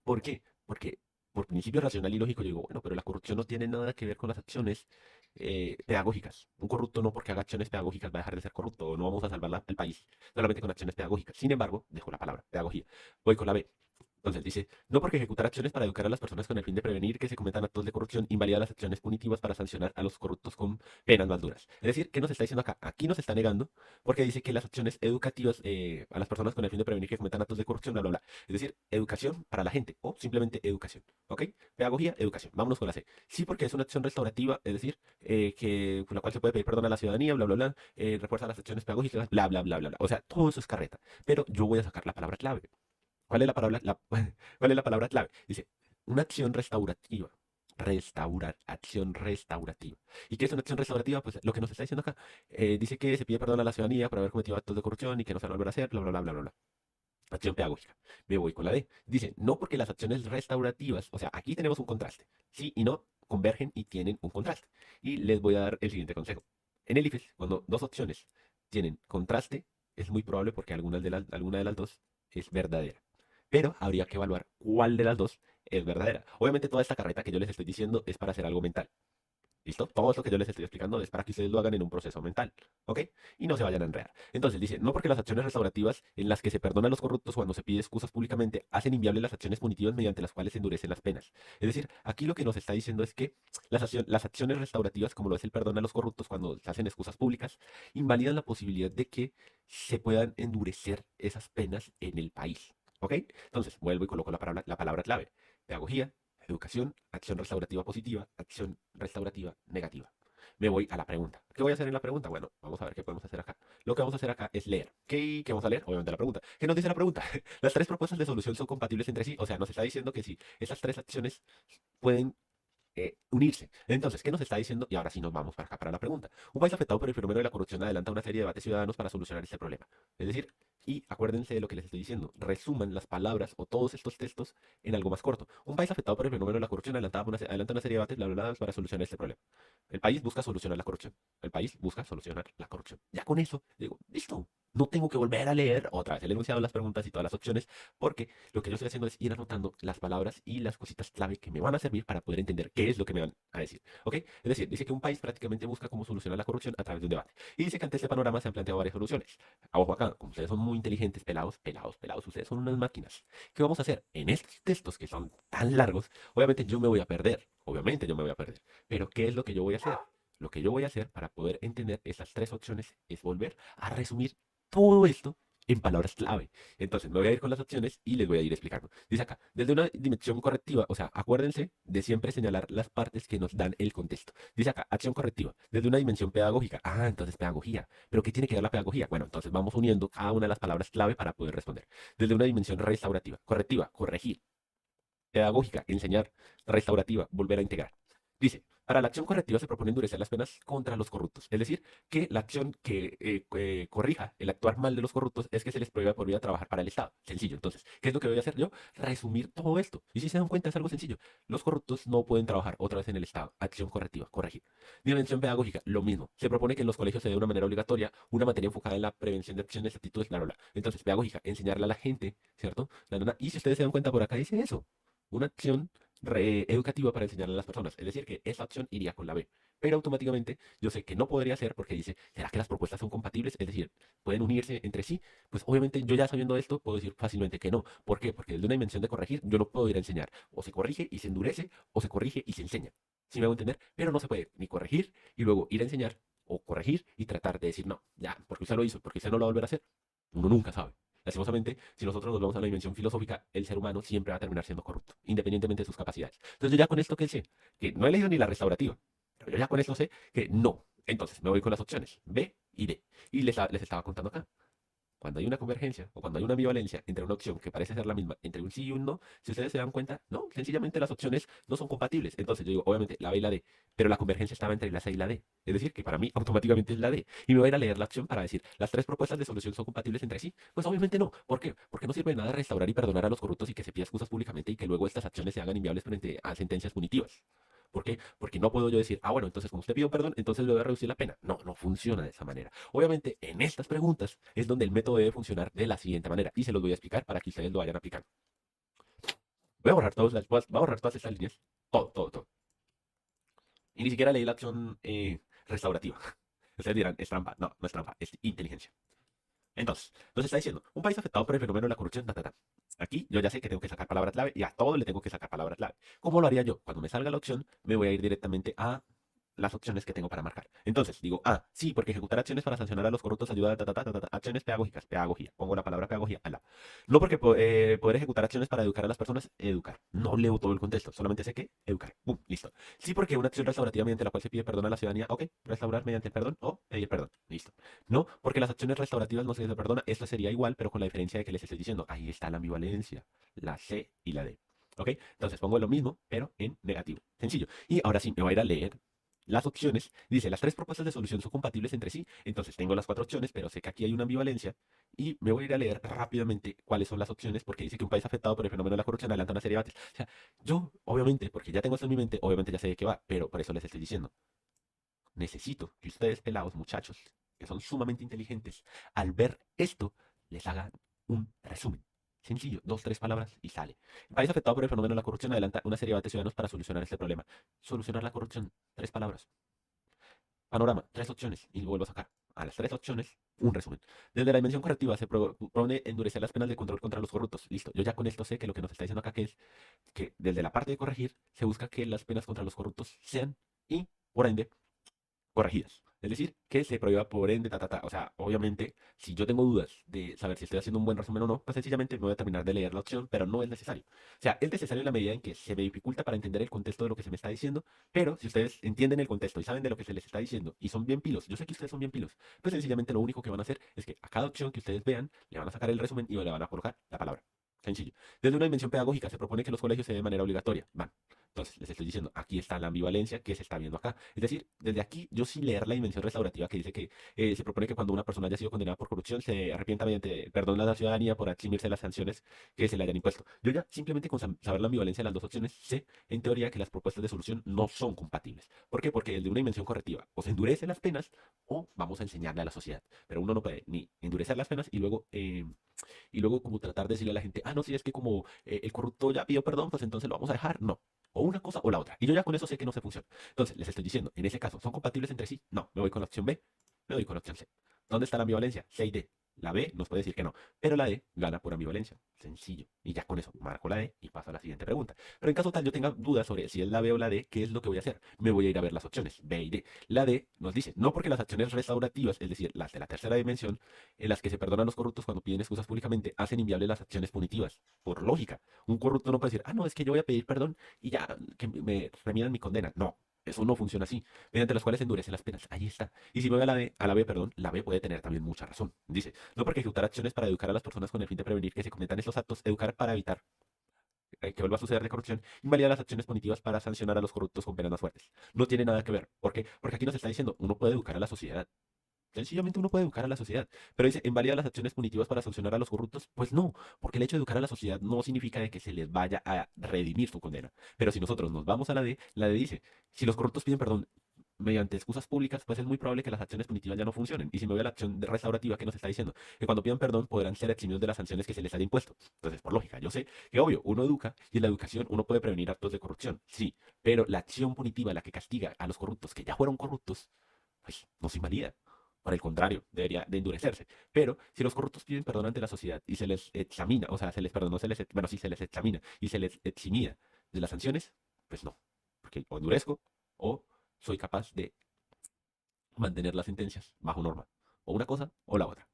¿Por qué? Porque por principio racional y lógico yo digo, bueno, pero la corrupción no tiene nada que ver con las acciones pedagógicas. Un corrupto no porque haga acciones pedagógicas va a dejar de ser corrupto, o no vamos a salvar el país solamente con acciones pedagógicas. Sin embargo, dejo la palabra pedagogía. Voy con la B. Entonces dice, no porque ejecutar acciones para educar a las personas con el fin de prevenir que se cometan actos de corrupción invalida las acciones punitivas para sancionar a los corruptos con penas más duras. Es decir, ¿qué nos está diciendo acá? Aquí nos está negando porque dice que las acciones educativas a las personas con el fin de prevenir que cometan actos de corrupción, bla, bla, bla. Es decir, educación para la gente o simplemente educación. ¿Ok? Pedagogía, educación. Vámonos con la C. Sí, porque es una acción restaurativa, es decir, que, con la cual se puede pedir perdón a la ciudadanía, bla, bla, bla, refuerza las acciones pedagógicas, bla, bla, bla, bla, bla. O sea, todo eso es carreta. Pero yo voy a sacar la palabra clave. ¿Cuál es la palabra, cuál es la palabra clave? Dice, una acción restaurativa. Restaurar, acción restaurativa. ¿Y qué es una acción restaurativa? Pues lo que nos está diciendo acá. Dice que se pide perdón a la ciudadanía por haber cometido actos de corrupción y que no se van a volver a hacer, bla, bla, bla, bla, bla, bla. Acción pedagógica. Me voy con la D. Dice, no porque las acciones restaurativas, o sea, aquí tenemos un contraste. Sí y no convergen y tienen un contraste. Y les voy a dar el siguiente consejo. En el IFES, cuando dos opciones tienen contraste, es muy probable porque alguna de las dos es verdadera. Pero habría que evaluar cuál de las dos es verdadera. Obviamente toda esta carreta que yo les estoy diciendo es para hacer algo mental. ¿Listo? Todo esto que yo les estoy explicando es para que ustedes lo hagan en un proceso mental, ¿ok? Y no se vayan a enredar. Entonces dice, no porque las acciones restaurativas en las que se perdonan a los corruptos cuando se pide excusas públicamente hacen inviables las acciones punitivas mediante las cuales se endurecen las penas. Es decir, aquí lo que nos está diciendo es que las acciones restaurativas, como lo es el perdón a los corruptos cuando se hacen excusas públicas, invalidan la posibilidad de que se puedan endurecer esas penas en el país, ¿ok? Entonces, vuelvo y coloco la palabra clave. Pedagogía, educación, acción restaurativa positiva, acción restaurativa negativa. Me voy a la pregunta. ¿Qué voy a hacer en la pregunta? Bueno, vamos a ver qué podemos hacer acá. Lo que vamos a hacer acá es leer. ¿Qué vamos a leer? Obviamente la pregunta. ¿Qué nos dice la pregunta? Las tres propuestas de solución son compatibles entre sí. O sea, nos está diciendo que sí, esas tres acciones pueden unirse. Entonces, ¿qué nos está diciendo? Y ahora sí nos vamos para acá para la pregunta. Un país afectado por el fenómeno de la corrupción adelanta una serie de debates ciudadanos para solucionar este problema. Es decir, y acuérdense de lo que les estoy diciendo, resuman las palabras o todos estos textos en algo más corto. Un país afectado por el fenómeno de la corrupción adelanta una serie de debates bla, bla, bla, para solucionar este problema. El país busca solucionar la corrupción. El país busca solucionar la corrupción. Ya con eso, digo, listo. No tengo que volver a leer otra vez el enunciado, las preguntas y todas las opciones, porque lo que yo estoy haciendo es ir anotando las palabras y las cositas clave que me van a servir para poder entender qué es lo que me van a decir. ¿Ok? Es decir, dice que un país prácticamente busca cómo solucionar la corrupción a través de un debate. Y dice que ante este panorama se han planteado varias soluciones. A ojo acá, como ustedes son muy inteligentes, pelados, pelados, pelados, ustedes son unas máquinas. ¿Qué vamos a hacer? En estos textos que son tan largos, obviamente yo me voy a perder. Obviamente yo me voy a perder. Pero ¿qué es lo que yo voy a hacer? Lo que yo voy a hacer para poder entender estas tres opciones es volver a resumir todo esto en palabras clave. Entonces me voy a ir con las opciones y les voy a ir explicando. Dice acá, desde una dimensión correctiva, o sea, acuérdense de siempre señalar las partes que nos dan el contexto. Dice acá, acción correctiva, desde una dimensión pedagógica. Ah, entonces pedagogía. ¿Pero qué tiene que ver la pedagogía? Bueno, entonces vamos uniendo cada una de las palabras clave para poder responder. Desde una dimensión restaurativa, correctiva, corregir. Pedagógica, enseñar. Restaurativa, volver a integrar. Dice, para la acción correctiva se propone endurecer las penas contra los corruptos. Es decir, que la acción que corrija el actuar mal de los corruptos es que se les prohíba por vida trabajar para el Estado. Sencillo. Entonces, ¿qué es lo que voy a hacer yo? Resumir todo esto. Y si se dan cuenta, es algo sencillo. Los corruptos no pueden trabajar otra vez en el Estado. Acción correctiva, corregir. Dimensión pedagógica, lo mismo. Se propone que en los colegios se dé de una manera obligatoria una materia enfocada en la prevención de acciones, actitudes, bla, bla, bla. Entonces, pedagógica, enseñarle a la gente, ¿cierto? Y si ustedes se dan cuenta, por acá dice eso, una acción educativa para enseñarle a las personas. Es decir, que esa opción iría con la B. Pero automáticamente yo sé que no podría ser porque dice, ¿será que las propuestas son compatibles? Es decir, ¿pueden unirse entre sí? Pues obviamente yo ya sabiendo esto puedo decir fácilmente que no. ¿Por qué? Porque desde una dimensión de corregir yo no puedo ir a enseñar. O se corrige y se endurece o se corrige y se enseña. ¿Sí me hago entender? Pero no se puede ni corregir y luego ir a enseñar o corregir y tratar de decir, no, ya, porque usted lo hizo, porque usted no lo va a volver a hacer. Uno nunca sabe. Lastimosamente, si nosotros nos vamos a una dimensión filosófica, el ser humano siempre va a terminar siendo corrupto, independientemente de sus capacidades. Entonces yo ya con esto que sé, que no he leído ni la restaurativa, pero yo ya con esto sé que no. Entonces me voy con las opciones B y D. Y les estaba contando acá. Cuando hay una convergencia o cuando hay una ambivalencia entre una opción que parece ser la misma entre un sí y un no, si ustedes se dan cuenta, no, sencillamente las opciones no son compatibles. Entonces yo digo, obviamente, la B y la D, pero la convergencia estaba entre la C y la D. Es decir, que para mí automáticamente es la D. Y me voy a ir a leer la opción para decir, ¿las tres propuestas de solución son compatibles entre sí? Pues obviamente no. ¿Por qué? Porque no sirve de nada restaurar y perdonar a los corruptos y que se pida excusas públicamente y que luego estas acciones se hagan inviables frente a sentencias punitivas. ¿Por qué? Porque no puedo yo decir, ah, bueno, entonces como usted pidió perdón, entonces le voy a reducir la pena. No, no funciona de esa manera. Obviamente, en estas preguntas es donde el método debe funcionar de la siguiente manera y se los voy a explicar para que ustedes lo vayan aplicando. Voy a borrar voy a borrar todas estas líneas. Todo, todo, todo. Y ni siquiera leí la acción restaurativa. Ustedes dirán, es trampa. No, no es trampa, es inteligencia. Entonces, nos está diciendo, un país afectado por el fenómeno de la corrupción, ta, ta, ta. Aquí yo ya sé que tengo que sacar palabra clave y a todo le tengo que sacar palabra clave. ¿Cómo lo haría yo? Cuando me salga la opción, me voy a ir directamente a las opciones que tengo para marcar. Entonces, digo, sí, porque ejecutar acciones para sancionar a los corruptos ayuda a ta, ta, ta, ta, ta, ta, acciones pedagógicas, pedagogía. Pongo la palabra pedagogía al lado. No porque poder ejecutar acciones para educar a las personas, educar. No leo todo el contexto, solamente sé que educar. Pum, listo. Sí, porque una acción restaurativa mediante la cual se pide perdón a la ciudadanía, ok, restaurar mediante el perdón o pedir perdón. Listo. No, porque las acciones restaurativas no se les perdona. Esto sería igual, pero con la diferencia de que les estoy diciendo, ahí está la ambivalencia, la C y la D. ¿Ok? Entonces pongo lo mismo, pero en negativo. Sencillo. Y ahora sí, me voy a ir a leer las opciones. Dice, las tres propuestas de solución son compatibles entre sí. Entonces tengo las cuatro opciones, pero sé que aquí hay una ambivalencia. Y me voy a ir a leer rápidamente cuáles son las opciones, porque dice que un país afectado por el fenómeno de la corrupción adelanta una serie de debates. O sea, yo, obviamente, porque ya tengo esto en mi mente, obviamente ya sé de qué va, pero por eso les estoy diciendo. Necesito que ustedes, pelados, muchachos, que son sumamente inteligentes, al ver esto, les hagan un resumen. Sencillo, dos, tres palabras y sale. El país afectado por el fenómeno de la corrupción adelanta una serie de debates ciudadanos para solucionar este problema. Solucionar la corrupción, tres palabras. Panorama, tres opciones. Y vuelvo a sacar a las tres opciones un resumen. Desde la dimensión correctiva se propone endurecer las penas de control contra los corruptos. Listo, yo ya con esto sé que lo que nos está diciendo acá que es que desde la parte de corregir se busca que las penas contra los corruptos sean y, por ende, corregidas. Es decir, que se prohíba por ende, ta, ta, ta. O sea, obviamente, si yo tengo dudas de saber si estoy haciendo un buen resumen o no, pues sencillamente me voy a terminar de leer la opción, pero no es necesario. O sea, es necesario en la medida en que se me dificulta para entender el contexto de lo que se me está diciendo, pero si ustedes entienden el contexto y saben de lo que se les está diciendo y son bien pilos, yo sé que ustedes son bien pilos, pues sencillamente lo único que van a hacer es que a cada opción que ustedes vean, le van a sacar el resumen y le van a colocar la palabra. Sencillo. Desde una dimensión pedagógica se propone que los colegios se den de manera obligatoria. Van. Entonces, les estoy diciendo, aquí está la ambivalencia que se está viendo acá. Es decir, desde aquí yo sí leer la dimensión restaurativa que dice que se propone que cuando una persona haya sido condenada por corrupción se arrepienta mediante perdón a la ciudadanía por eximirse las sanciones que se le hayan impuesto. Yo ya simplemente con saber la ambivalencia de las dos opciones sé en teoría que las propuestas de solución no son compatibles. ¿Por qué? Porque el de una dimensión correctiva o se endurece las penas o vamos a enseñarle a la sociedad. Pero uno no puede ni endurecer las penas y luego como tratar de decirle a la gente, no, si es que como el corrupto ya pidió perdón, pues entonces lo vamos a dejar. No. O una cosa o la otra. Y yo ya con eso sé que no se funciona. Entonces, les estoy diciendo, en ese caso, ¿son compatibles entre sí? No. Me voy con la opción B, me voy con la opción C. ¿Dónde está la ambivalencia? C y D. La B nos puede decir que no, pero la D gana por ambivalencia. Sencillo. Y ya con eso marco la D y paso a la siguiente pregunta. Pero en caso tal yo tenga dudas sobre si es la B o la D, ¿qué es lo que voy a hacer? Me voy a ir a ver las opciones B y D. La D nos dice, no porque las acciones restaurativas, es decir, las de la tercera dimensión, en las que se perdonan los corruptos cuando piden excusas públicamente, hacen inviables las acciones punitivas. Por lógica. Un corrupto no puede decir, no, es que yo voy a pedir perdón y ya que me remidan mi condena. No. Eso no funciona así, mediante las cuales se endurecen las penas. Ahí está. Y si me voy a la B, perdón, la B puede tener también mucha razón. Dice, no porque ejecutar acciones para educar a las personas con el fin de prevenir que se cometan estos actos, educar para evitar que vuelva a suceder de corrupción, invalida las acciones punitivas para sancionar a los corruptos con penas más fuertes. No tiene nada que ver. ¿Por qué? Porque aquí nos está diciendo, uno puede educar a la sociedad. Sencillamente uno puede educar a la sociedad. Pero dice, ¿invalida las acciones punitivas para sancionar a los corruptos? Pues no, porque el hecho de educar a la sociedad no significa de que se les vaya a redimir su condena. Pero si nosotros nos vamos a la D dice, si los corruptos piden perdón mediante excusas públicas, pues es muy probable que las acciones punitivas ya no funcionen. Y si me voy a la acción restaurativa que nos está diciendo, que cuando pidan perdón podrán ser eximidos de las sanciones que se les haya impuesto. Entonces, por lógica, yo sé que obvio, uno educa y en la educación uno puede prevenir actos de corrupción, sí, pero la acción punitiva, la que castiga a los corruptos que ya fueron corruptos, pues no se invalida. Por el contrario, debería de endurecerse. Pero si los corruptos piden perdón ante la sociedad y se les examina, o sea, se les perdonó, bueno, sí, se les examina y se les eximía de las sanciones, pues no. Porque o endurezco o soy capaz de mantener las sentencias bajo norma. O una cosa o la otra.